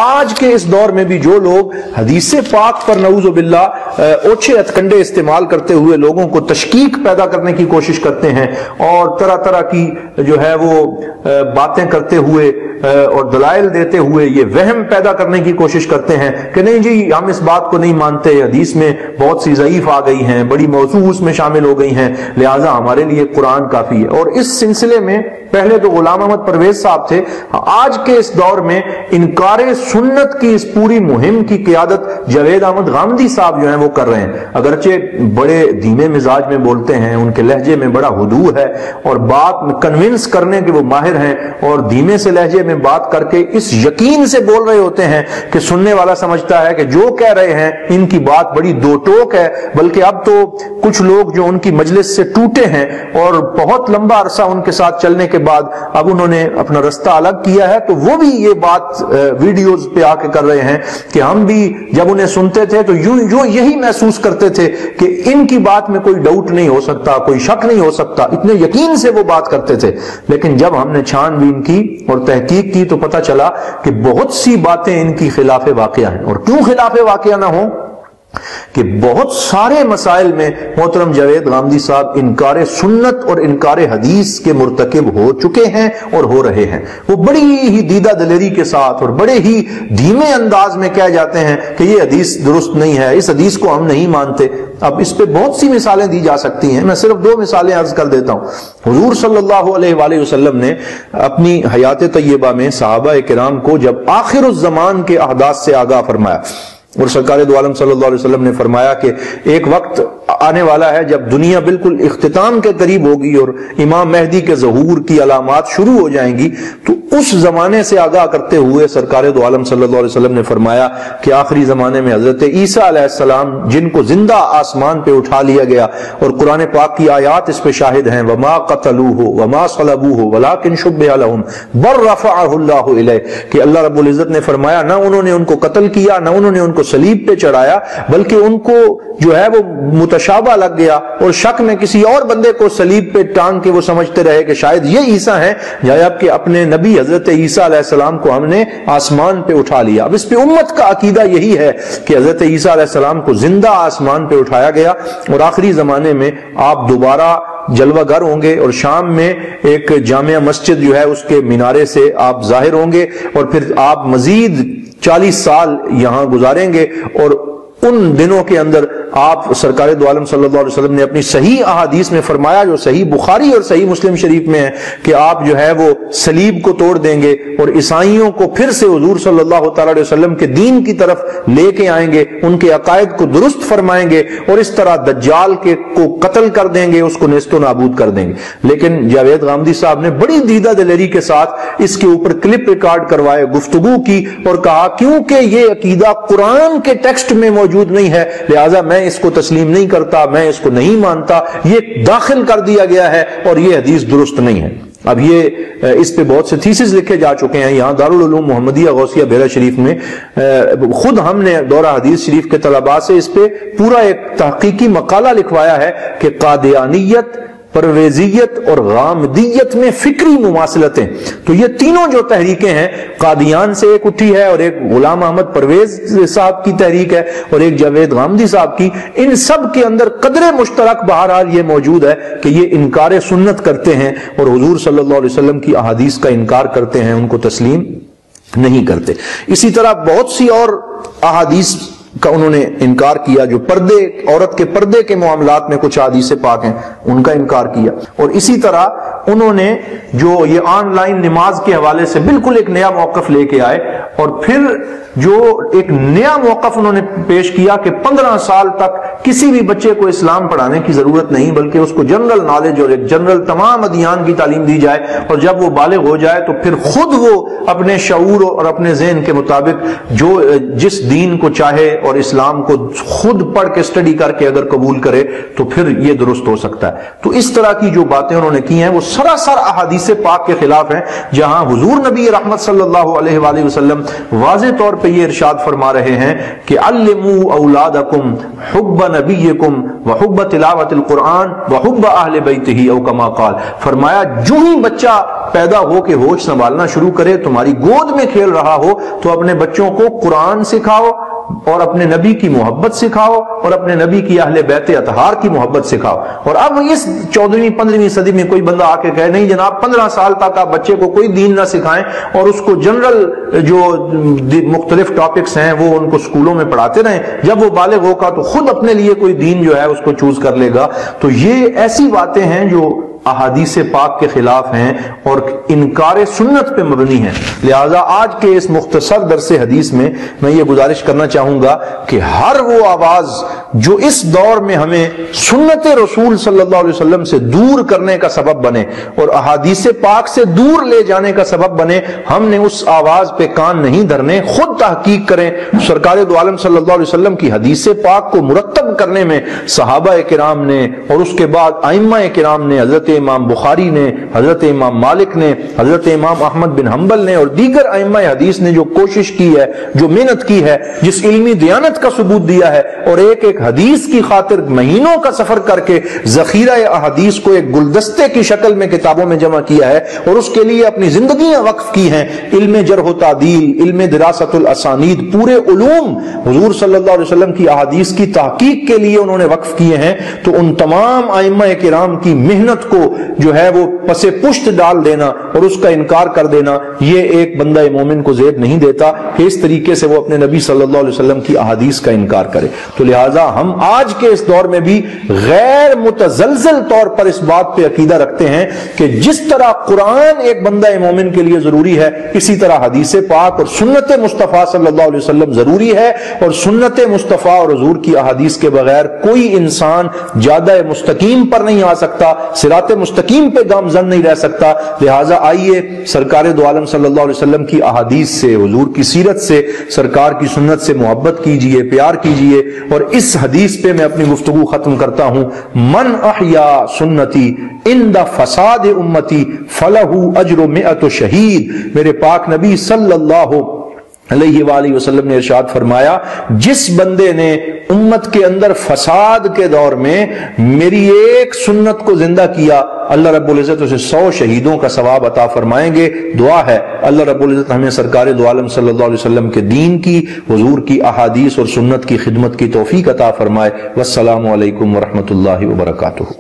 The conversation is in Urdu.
آج کے اس دور میں بھی جو لوگ حدیث پاک پر نعوذ باللہ اوچھے ہتھکنڈے استعمال کرتے ہوئے لوگوں کو تشکیک پیدا کرنے کی کوشش کرتے ہیں اور طرح طرح کی جو ہے وہ باتیں کرتے ہوئے اور دلائل دیتے ہوئے یہ وہم پیدا کرنے کی کوشش کرتے ہیں کہ نہیں جی ہم اس بات کو نہیں مانتے، حدیث میں بہت سی ضعیف آ گئی ہیں، بڑی موضوع اس میں شامل ہو گئی ہیں، لہٰذا ہمارے لیے قرآن کافی ہے۔ اور اس سلسلے میں پہلے تو غلام احمد پرویز صاحب تھے، آج کے اس دور میں انکار سنت کی اس پوری مہم کی قیادت جاوید احمد غامدی صاحب جو ہیں وہ کر رہے ہیں۔ اگرچہ بڑے دھیمے مزاج میں بولتے ہیں، ان کے لہجے میں بڑا ہدوء ہے اور بات میں کنونس کرنے کے وہ ماہر ہیں، اور دھیمے سے لہجے میں بات کر کے اس یقین سے بول رہے ہوتے ہیں کہ سننے والا سمجھتا ہے کہ جو کہہ رہے ہیں ان کی بات بڑی دو ٹوک ہے، بلکہ اب تو کچھ لوگ جو ان کی مجلس سے ٹوٹے ہیں اور بہت لمبا عرصہ ان کے ساتھ چلنے کے بعد اب انہوں نے اپنا رستہ الگ کیا ہے، تو وہ بھی یہ بات ویڈیوز پہ آ کے کر رہے ہیں کہ ہم بھی جب انہیں سنتے تھے تو یوں یہی محسوس کرتے تھے کہ ان کی بات میں کوئی ڈاؤٹ نہیں ہو سکتا، کوئی شک نہیں ہو سکتا، اتنے یقین سے وہ بات کرتے تھے۔ لیکن جب ہم نے چھان بین کی اور تحقیق کی تو پتہ چلا کہ بہت سی باتیں ان کی خلاف واقعہ ہیں۔ اور کیوں خلاف واقعہ نہ ہوں کہ بہت سارے مسائل میں محترم جاوید غامدی صاحب انکار سنت اور انکار حدیث کے مرتکب ہو چکے ہیں اور ہو رہے ہیں۔ وہ بڑی ہی دیدہ دلیری کے ساتھ اور بڑے ہی دھیمے انداز میں کہہ جاتے ہیں کہ یہ حدیث درست نہیں ہے، اس حدیث کو ہم نہیں مانتے۔ اب اس پہ بہت سی مثالیں دی جا سکتی ہیں، میں صرف 2 مثالیں عرض کر دیتا ہوں۔ حضور صلی اللہ علیہ وآلہ وسلم نے اپنی حیات طیبہ میں صحابہ کرام کو جب آخر الزمان کے احداث سے آگاہ فرمایا، اور سرکار دو عالم صلی اللہ علیہ وسلم نے فرمایا کہ ایک وقت آنے والا ہے جب دنیا بالکل اختتام کے قریب ہوگی اور امام مہدی کے ظہور کی علامات شروع ہو جائیں گی، تو اس زمانے سے آگاہ کرتے ہوئے سرکار دو عالم صلی اللہ علیہ وسلم نے فرمایا کہ آخری زمانے میں حضرت عیسیٰ علیہ السلام جن کو زندہ آسمان پہ اٹھا لیا گیا، اور قرآن پاک کی آیات اس پہ شاہد ہیں، وما قتلوہ وما صلبوہ ولکن شبہ لہم بل رفعہ اللہ الیہ، کہ اللہ رب العزت نے فرمایا نہ انہوں نے ان کو قتل کیا، نہ انہوں نے ان کو صلیب پہ چڑھایا، بلکہ ان کو جو ہے وہ متشابہ لگ گیا اور شک میں کسی اور بندے کو صلیب پہ ٹانگ کے وہ سمجھتے رہے کہ شاید یہ عیسیٰ ہیں، جبکہ اپنے نبی حضرت عیسیٰ علیہ السلام کو ہم نے آسمان پہ اٹھا لیا۔ اب اس پہ امت کا عقیدہ یہی ہے کہ حضرت عیسیٰ علیہ السلام کو زندہ آسمان پہ اٹھایا گیا اور آخری زمانے میں آپ دوبارہ جلوہ گر ہوں گے، اور شام میں ایک جامع مسجد جو ہے اس کے مینارے سے آپ ظاہر ہوں گے، اور پھر آپ مزید 40 سال یہاں گزاریں گے، اور ان دنوں کے اندر آپ سرکار دو عالم صلی اللہ علیہ وسلم نے اپنی صحیح احادیث میں فرمایا، جو صحیح بخاری اور صحیح مسلم شریف میں ہے، کہ آپ جو ہے وہ صلیب کو توڑ دیں گے اور عیسائیوں کو پھر سے حضور صلی اللہ تعالی علیہ وسلم کے دین کی طرف لے کے آئیں گے، ان کے عقائد کو درست فرمائیں گے، اور اس طرح دجال کو قتل کر دیں گے، اس کو نیست و نابود کر دیں گے۔ لیکن جاوید غامدی صاحب نے بڑی دیدہ دلیری کے ساتھ اس کے اوپر کلپ ریکارڈ کروائے، گفتگو کی، اور کہا کیونکہ یہ عقیدہ قرآن کے ٹیکسٹ میں موجود نہیں ہے، لہذا میں اس کو تسلیم نہیں کرتا، میں اس کو نہیں مانتا، یہ داخل کر دیا گیا ہے اور یہ حدیث درست نہیں ہے۔ اب یہ اس پہ بہت سے تھیسز لکھے جا چکے ہیں، یہاں دارالعلوم محمدیہ غوثیہ بیرا شریف میں خود ہم نے دورہ حدیث شریف کے طلباء سے اس پہ پورا ایک تحقیقی مقالہ لکھوایا ہے کہ قادیانیت، پرویزیت اور غامدیت میں فکری مماثلتیں، تو یہ تینوں جو تحریکیں ہیں، قادیان سے ایک اٹھی ہے، اور ایک غلام احمد پرویز صاحب کی تحریک ہے، اور ایک جاوید غامدی صاحب کی، ان سب کے اندر قدر مشترک بہرحال یہ موجود ہے کہ یہ انکار سنت کرتے ہیں اور حضور صلی اللہ علیہ وسلم کی احادیث کا انکار کرتے ہیں، ان کو تسلیم نہیں کرتے۔ اسی طرح بہت سی اور احادیث کا انہوں نے انکار کیا، جو پردے، عورت کے پردے کے معاملات میں کچھ حدیث پاک ہیں ان کا انکار کیا، اور اسی طرح انہوں نے جو یہ آن لائن نماز کے حوالے سے بالکل ایک نیا موقف لے کے آئے، اور پھر جو ایک نیا موقف انہوں نے پیش کیا کہ 15 سال تک کسی بھی بچے کو اسلام پڑھانے کی ضرورت نہیں، بلکہ اس کو جنرل نالج اور ایک جنرل تمام ادیان کی تعلیم دی جائے، اور جب وہ بالغ ہو جائے تو پھر خود وہ اپنے شعور اور اپنے ذہن کے مطابق جو جس دین کو چاہے اور اور اسلام کو خود پڑھ کے اسٹڈی کر کے اگر قبول کرے تو پھر یہ درست ہو سکتا ہے۔ تو اس طرح کی جو باتیں انہوں نے کی ہیں وہ سراسر احادیث پاک کے خلاف ہیں، جہاں حضور نبی رحمت صلی اللہ علیہ وآلہ وسلم واضح طور پہ یہ ارشاد فرما رہے ہیں کہ علموا اولادکم حب نبیکم وحب تلاوت القرآن وحب اہل بیتہ او کما قال، فرمایا جو ہی بچہ پیدا ہو کے ہوش سنبھالنا شروع کرے، تمہاری گود میں کھیل رہا ہو، تو اپنے بچوں کو قرآن سکھاؤ اور اپنے نبی کی محبت سکھاؤ اور اپنے نبی کی اہل بیت اطہار کی محبت سکھاؤ۔ اور اب اس 14ویں 15ویں صدی میں کوئی بندہ آ کے کہے نہیں جناب 15 سال تک آپ بچے کو کوئی دین نہ سکھائیں اور اس کو جنرل جو مختلف ٹاپکس ہیں وہ ان کو سکولوں میں پڑھاتے رہیں، جب وہ بالغ ہوگا تو خود اپنے لیے کوئی دین جو ہے اس کو چوز کر لے گا۔ تو یہ ایسی باتیں ہیں جو احادیث پاک کے خلاف ہیں اور انکار سنت پہ مبنی ہیں۔ لہذا آج کے اس مختصر درس حدیث میں میں یہ گزارش کرنا چاہوں گا کہ ہر وہ آواز جو اس دور میں ہمیں سنت رسول صلی اللہ علیہ وسلم سے دور کرنے کا سبب بنے اور احادیث پاک سے دور لے جانے کا سبب بنے، ہم نے اس آواز پہ کان نہیں دھرنے، خود تحقیق کریں۔ سرکار دو عالم صلی اللہ علیہ وسلم کی حدیث پاک کو مرتب کرنے میں صحابہ کرام نے اور اس کے بعد ائمہ کرام نے، حضرت امام بخاری نے، حضرت امام مالک نے، حضرت امام احمد بن حنبل نے اور دیگر ائمہ حدیث نے جو کوشش کی ہے، جو محنت کی ہے، جس علمی دیانت کا ثبوت دیا ہے اور ایک ایک حدیث کی خاطر مہینوں کا سفر کر کے ذخیرہ احادیث کو ایک گلدستے کی شکل میں کتابوں میں جمع کیا ہے اور اس کے لیے اپنی زندگیاں وقف کی ہیں، علم جرح و تعدیل، علم دراست الاسانید، پورے علوم حضور صلی اللہ علیہ وسلم کی احادیث کی تحقیق کے لیے انہوں نے وقف کیے ہیں۔ تو ان تمام ائمہ کرام کی محنت کو جو ہے وہ پس پشت ڈال دینا اور اس کا انکار کر دینا، یہ ایک بندہ مومن کو زیب نہیں دیتا کہ اس طریقے سے وہ اپنے نبی صلی اللہ علیہ وسلم کی احادیث کا انکار کرے۔ تو لہٰذا ہم آج کے اس دور میں بھی غیر متزلزل طور پر اس بات پہ عقیدہ رکھتے ہیں کہ جس طرح قرآن ایک بندہ مومن کے لیے ضروری ہے، اسی طرح حدیث پاک اور سنت مصطفیٰ صلی اللہ علیہ وسلم ضروری ہے، اور سنت مصطفیٰ اور حضور کی احادیث کے بغیر کوئی انسان جادہ مستقیم پر نہیں آ سکتا، صراط مستقیم پہ گامزن نہیں رہ سکتا۔ لہٰذا آئیے سرکار دو عالم صلی اللہ علیہ وسلم کی احادیث سے، حضور کی سیرت سے، سرکار کی سنت سے محبت کیجئے، پیار کیجئے۔ اور اس حدیث پہ میں اپنی گفتگو ختم کرتا ہوں، من احیا سنتی عند فساد امتی فلہ اجر 100 شہید۔ میرے پاک نبی صلی اللہ علیہ وآلہ وسلم نے ارشاد فرمایا، جس بندے نے امت کے اندر فساد کے دور میں میری ایک سنت کو زندہ کیا، اللہ رب العزت اسے 100 شہیدوں کا ثواب عطا فرمائیں گے۔ دعا ہے اللہ رب العزت ہمیں سرکار دو عالم صلی اللہ علیہ وسلم کے دین کی، حضور کی احادیث اور سنت کی خدمت کی توفیق عطا فرمائے۔ والسلام علیکم ورحمۃ اللہ وبرکاتہ۔